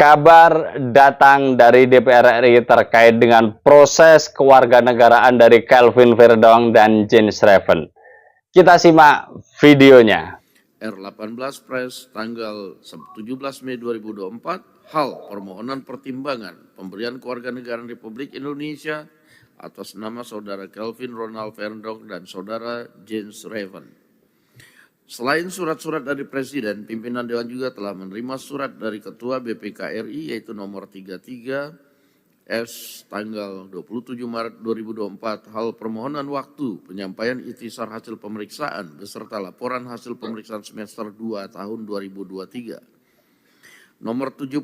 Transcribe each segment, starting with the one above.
Kabar datang dari DPR RI terkait dengan proses kewarganegaraan dari Kelvin Verdong dan Jens Schreven. Kita simak videonya. R18 Press tanggal 17 Mei 2024, hal permohonan pertimbangan pemberian kewarganegaraan Republik Indonesia atas nama saudara Kelvin Ronald Verdong dan saudara Jens Schreven. Selain surat-surat dari Presiden, pimpinan Dewan juga telah menerima surat dari Ketua BPK RI yaitu nomor 33 S tanggal 27 Maret 2024 hal permohonan waktu penyampaian ikhtisar hasil pemeriksaan beserta laporan hasil pemeriksaan semester 2 tahun 2023. Nomor 70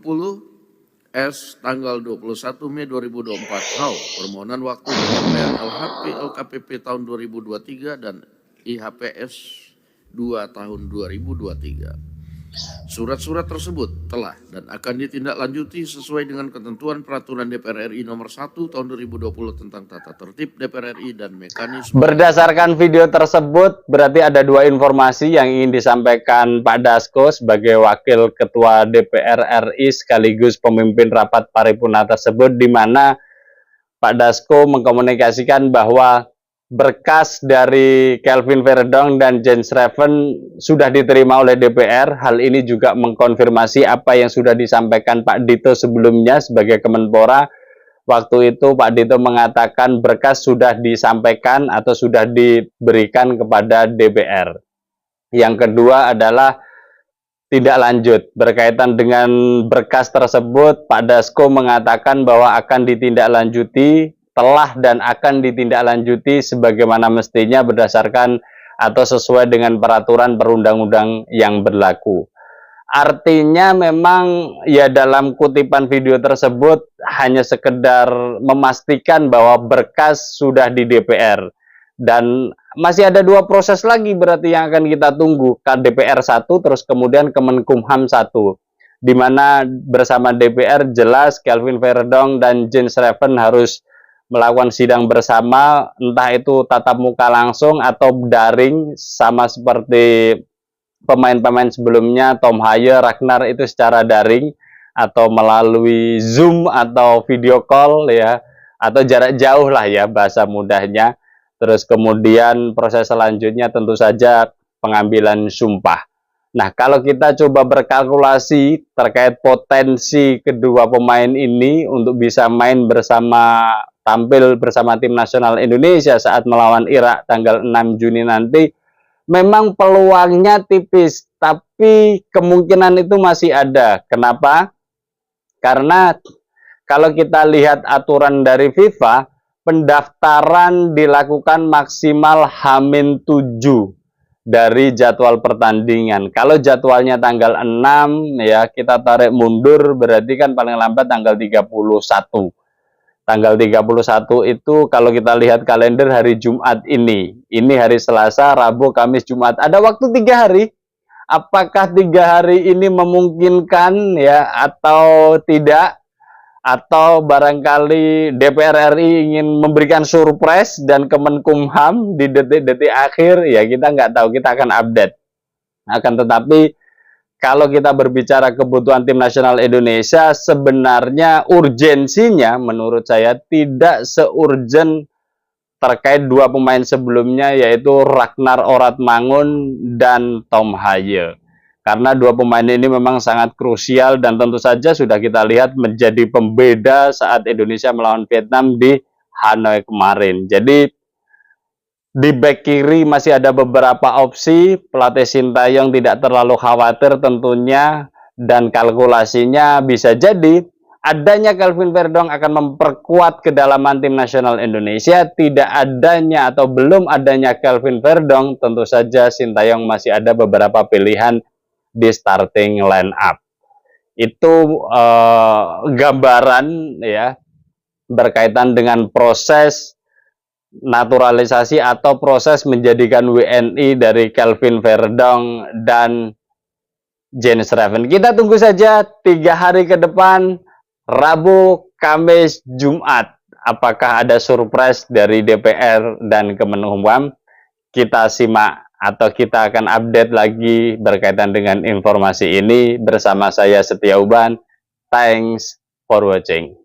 S tanggal 21 Mei 2024 hal permohonan waktu penyampaian LHP LKPP tahun 2023 dan IHPS 2 tahun 2023. Surat-surat tersebut telah dan akan ditindaklanjuti sesuai dengan ketentuan Peraturan DPR RI nomor 1 tahun 2020 tentang tata tertib DPR RI dan mekanisme. Berdasarkan video tersebut, berarti ada dua informasi yang ingin disampaikan Pak Dasko sebagai Wakil Ketua DPR RI sekaligus pemimpin rapat paripurna tersebut, di mana Pak Dasko mengkomunikasikan bahwa berkas dari Kelvin Verdong dan Jens Schreven sudah diterima oleh DPR. Hal ini juga mengkonfirmasi apa yang sudah disampaikan Pak Dito sebelumnya sebagai Kemenpora. Waktu itu Pak Dito mengatakan berkas sudah disampaikan atau sudah diberikan kepada DPR. Yang kedua adalah tidak lanjut. Berkaitan dengan berkas tersebut, Pak Dasko mengatakan bahwa akan ditindaklanjuti, telah dan akan ditindaklanjuti sebagaimana mestinya berdasarkan atau sesuai dengan peraturan perundang-undang yang berlaku. Artinya memang ya dalam kutipan video tersebut hanya sekedar memastikan bahwa berkas sudah di DPR. Dan masih ada dua proses lagi berarti yang akan kita tunggu, DPR 1 terus kemudian Kemenkumham 1. Di mana bersama DPR jelas Kelvin Verdong dan Jens Schreven harus melakukan sidang bersama, entah itu tatap muka langsung atau daring, sama seperti pemain-pemain sebelumnya, Tom Haye, Ragnar itu secara daring atau melalui Zoom atau video call ya, atau jarak jauh lah ya bahasa mudahnya. Terus kemudian proses selanjutnya tentu saja pengambilan sumpah. Nah, kalau kita coba berkalkulasi terkait potensi kedua pemain ini untuk bisa main bersama, tampil bersama tim nasional Indonesia saat melawan Irak tanggal 6 Juni nanti, memang peluangnya tipis, tapi kemungkinan itu masih ada. Kenapa? Karena kalau kita lihat aturan dari FIFA, pendaftaran dilakukan maksimal H-7 dari jadwal pertandingan. Kalau jadwalnya tanggal 6 ya, kita tarik mundur berarti kan paling lambat tanggal 31. Tanggal 31 itu kalau kita lihat kalender hari Jumat ini hari Selasa, Rabu, Kamis, Jumat. Ada waktu 3 hari. Apakah 3 hari ini memungkinkan ya atau tidak? Atau barangkali DPR RI ingin memberikan surprise dan Kemenkumham di detik-detik akhir? Ya kita nggak tahu, kita akan update. Akan tetapi kalau kita berbicara kebutuhan tim nasional Indonesia, sebenarnya urgensinya menurut saya tidak seurgen terkait dua pemain sebelumnya, yaitu Ragnar Oratmangun dan Tom Haye. Karena dua pemain ini memang sangat krusial dan tentu saja sudah kita lihat menjadi pembeda saat Indonesia melawan Vietnam di Hanoi kemarin. Jadi di back kiri masih ada beberapa opsi, pelatih Sintayong tidak terlalu khawatir tentunya, dan kalkulasinya bisa jadi adanya Kelvin Verdong akan memperkuat kedalaman tim nasional Indonesia. Tidak adanya atau belum adanya Kelvin Verdong, tentu saja Sintayong masih ada beberapa pilihan di starting line up. Itu gambaran ya berkaitan dengan proses naturalisasi atau proses menjadikan WNI dari Kelvin Verdong dan Jens Schreven. Kita tunggu saja 3 hari ke depan, Rabu, Kamis, Jumat. Apakah ada surprise dari DPR dan Kemenkumham? Kita simak atau kita akan update lagi berkaitan dengan informasi ini bersama saya Setia Uban Thanks for watching.